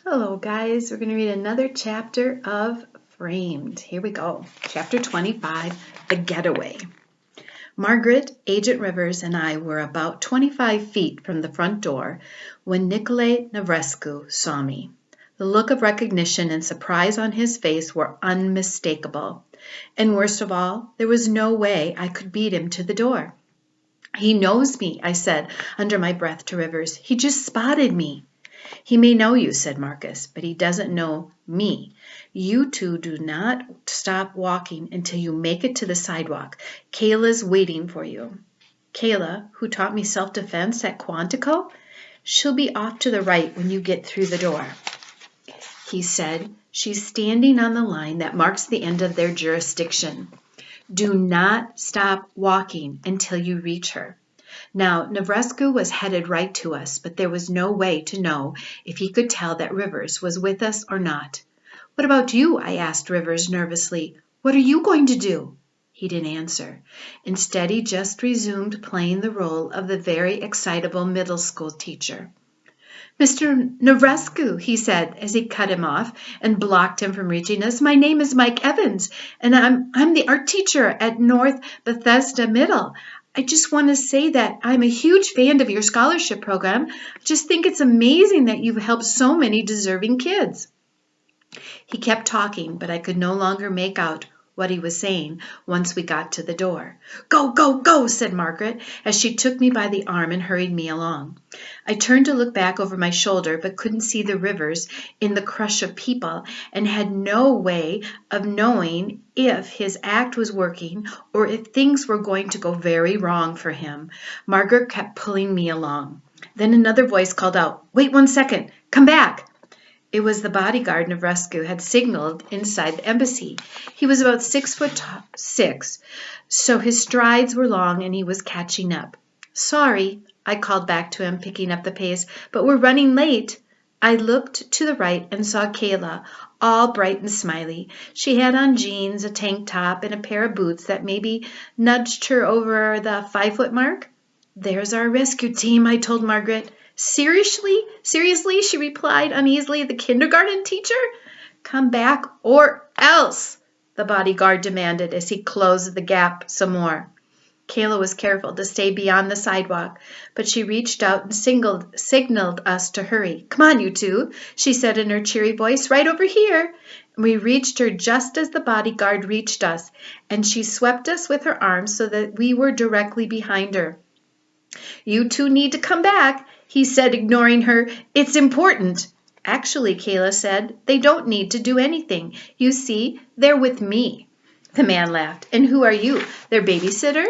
Hello guys, we're going to read another chapter of Framed. Here we go. Chapter 25, The Getaway. Margaret, Agent Rivers, and I were about 25 feet from the front door when Nicolae Navrescu saw me. The look of recognition and surprise on his face were unmistakable. And worst of all, there was no way I could beat him to the door. "He knows me," I said under my breath to Rivers. "He just spotted me." "He may know you," said Marcus, "but he doesn't know me. You two do not stop walking until you make it to the sidewalk. Kayla's waiting for you." "Kayla, who taught me self-defense at Quantico? She'll be off to the right when you get through the door," he said. "She's standing on the line that marks the end of their jurisdiction. Do not stop walking until you reach her." Now, Navrescu was headed right to us, but there was no way to know if he could tell that Rivers was with us or not. "What about you?" I asked Rivers nervously. "What are you going to do?" He didn't answer. Instead, he just resumed playing the role of the very excitable middle school teacher. "Mr. Navrescu," he said as he cut him off and blocked him from reaching us, "my name is Mike Evans, and I'm the art teacher at North Bethesda Middle. I just want to say that I'm a huge fan of your scholarship program. I just think it's amazing that you've helped so many deserving kids." He kept talking, but I could no longer make out what he was saying once we got to the door. "Go, go, go," said Margaret as she took me by the arm and hurried me along. I turned to look back over my shoulder but couldn't see the Rivers in the crush of people and had no way of knowing if his act was working or if things were going to go very wrong for him. Margaret kept pulling me along. Then another voice called out, "Wait 1 second, come back." It was the bodyguard Navrescu had signaled inside the embassy. He was about 6'6", so his strides were long and he was catching up. "Sorry," I called back to him, picking up the pace, "but we're running late." I looked to the right and saw Kayla, all bright and smiley. She had on jeans, a tank top, and a pair of boots that maybe nudged her over the 5-foot mark. "There's our rescue team," I told Margaret. Seriously, she replied uneasily. "The kindergarten teacher?" "Come back or else," the bodyguard demanded as he closed the gap some more. Kayla was careful to stay beyond the sidewalk, but she reached out and signaled us to hurry. "Come on, you two," she said in her cheery voice, "right over here." We reached her just as the bodyguard reached us, and she swept us with her arms so that we were directly behind her. "You two need to come back," he said, ignoring her. "It's important." "Actually," Kayla said, "they don't need to do anything. You see, they're with me." The man laughed. "And who are you, their babysitter?"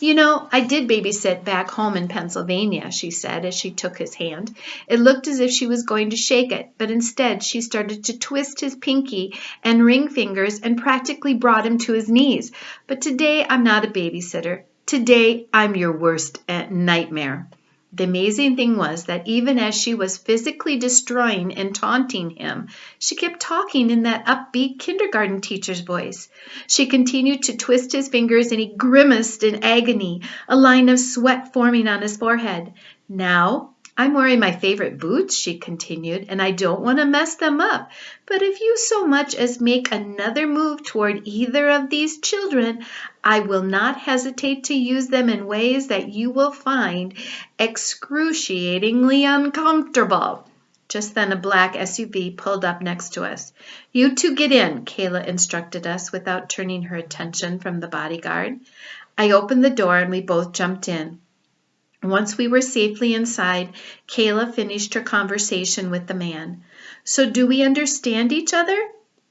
"You know, I did babysit back home in Pennsylvania," she said as she took his hand. It looked as if she was going to shake it, but instead she started to twist his pinky and ring fingers and practically brought him to his knees. "But today I'm not a babysitter. Today I'm your worst nightmare." The amazing thing was that even as she was physically destroying and taunting him, she kept talking in that upbeat kindergarten teacher's voice. She continued to twist his fingers and he grimaced in agony, a line of sweat forming on his forehead. "Now, I'm wearing my favorite boots," she continued, "and I don't want to mess them up. But if you so much as make another move toward either of these children, I will not hesitate to use them in ways that you will find excruciatingly uncomfortable." Just then a black SUV pulled up next to us. "You two get in," Kayla instructed us without turning her attention from the bodyguard. I opened the door and we both jumped in. Once we were safely inside, Kayla finished her conversation with the man. "So do we understand each other?"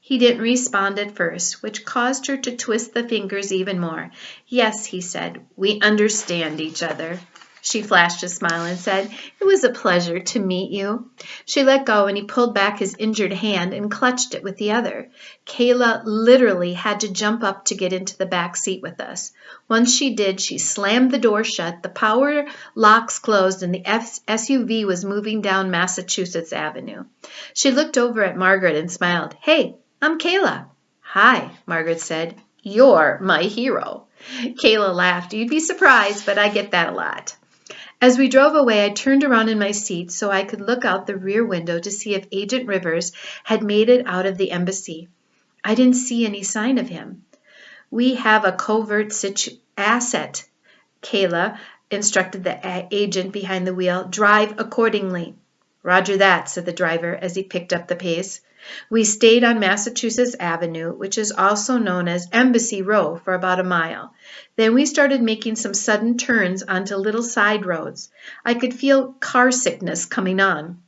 He didn't respond at first, which caused her to twist the fingers even more. "Yes," he said, "we understand each other." She flashed a smile and said, "It was a pleasure to meet you." She let go and he pulled back his injured hand and clutched it with the other. Kayla literally had to jump up to get into the back seat with us. Once she did, she slammed the door shut, the power locks closed, and the SUV was moving down Massachusetts Avenue. She looked over at Margaret and smiled. "Hey, I'm Kayla." "Hi," Margaret said. "You're my hero." Kayla laughed. "You'd be surprised, but I get that a lot." As we drove away, I turned around in my seat so I could look out the rear window to see if Agent Rivers had made it out of the embassy. I didn't see any sign of him. We have a covert asset, Kayla instructed the agent behind the wheel. Drive accordingly. Roger that, said the driver as he picked up the pace. We stayed on Massachusetts Avenue, which is also known as Embassy Row, for about a mile. Then we started making some sudden turns onto little side roads. I could feel car sickness coming on.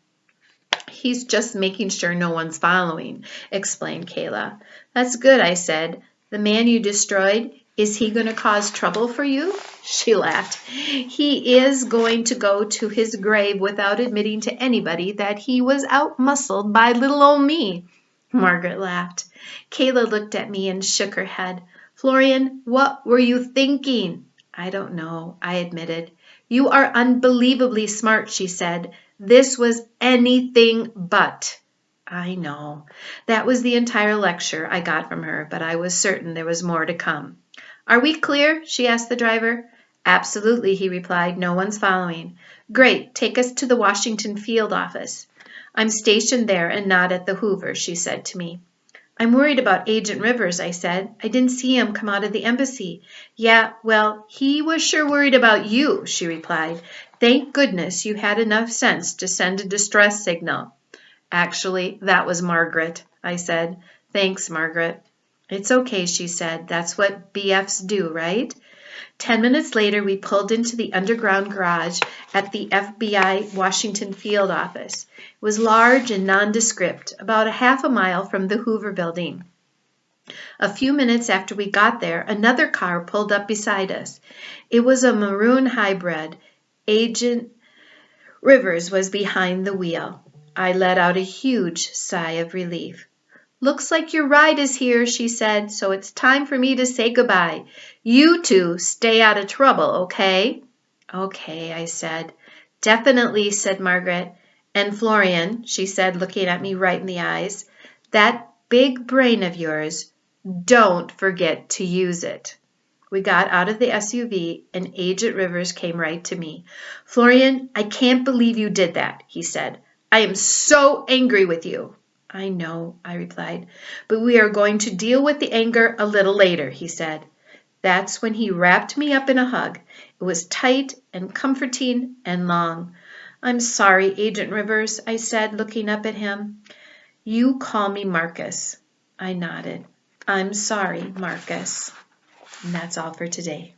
He's just making sure no one's following, explained Kayla. That's good, I said. The man you destroyed, is he going to cause trouble for you? She laughed. He is going to go to his grave without admitting to anybody that he was out-muscled by little old me. Margaret laughed. Kayla looked at me and shook her head. Florian, what were you thinking? I don't know, I admitted. You are unbelievably smart, she said. This was anything but. I know. That was the entire lecture I got from her, but I was certain there was more to come. Are we clear? She asked the driver. Absolutely, he replied. No one's following. Great. Take us to the Washington field office. I'm stationed there and not at the Hoover, she said to me. I'm worried about Agent Rivers, I said. I didn't see him come out of the embassy. Yeah, well, he was sure worried about you, she replied. Thank goodness you had enough sense to send a distress signal. Actually, that was Margaret, I said. Thanks, Margaret. It's okay, she said. That's what BFs do, right? 10 minutes later, we pulled into the underground garage at the FBI Washington field office. It was large and nondescript, about a half a mile from the Hoover building. A few minutes after we got there, another car pulled up beside us. It was a maroon hybrid. Agent Rivers was behind the wheel. I let out a huge sigh of relief. Looks like your ride is here, she said, so it's time for me to say goodbye. You two stay out of trouble, okay? Okay, I said. Definitely, said Margaret. And Florian, she said, looking at me right in the eyes, that big brain of yours, don't forget to use it. We got out of the SUV and Agent Rivers came right to me. Florian, I can't believe you did that, he said. I am so angry with you. I know, I replied, but we are going to deal with the anger a little later, he said. That's when he wrapped me up in a hug. It was tight and comforting and long. I'm sorry, Agent Rivers, I said, looking up at him. You call me Marcus. I nodded. I'm sorry, Marcus. And that's all for today.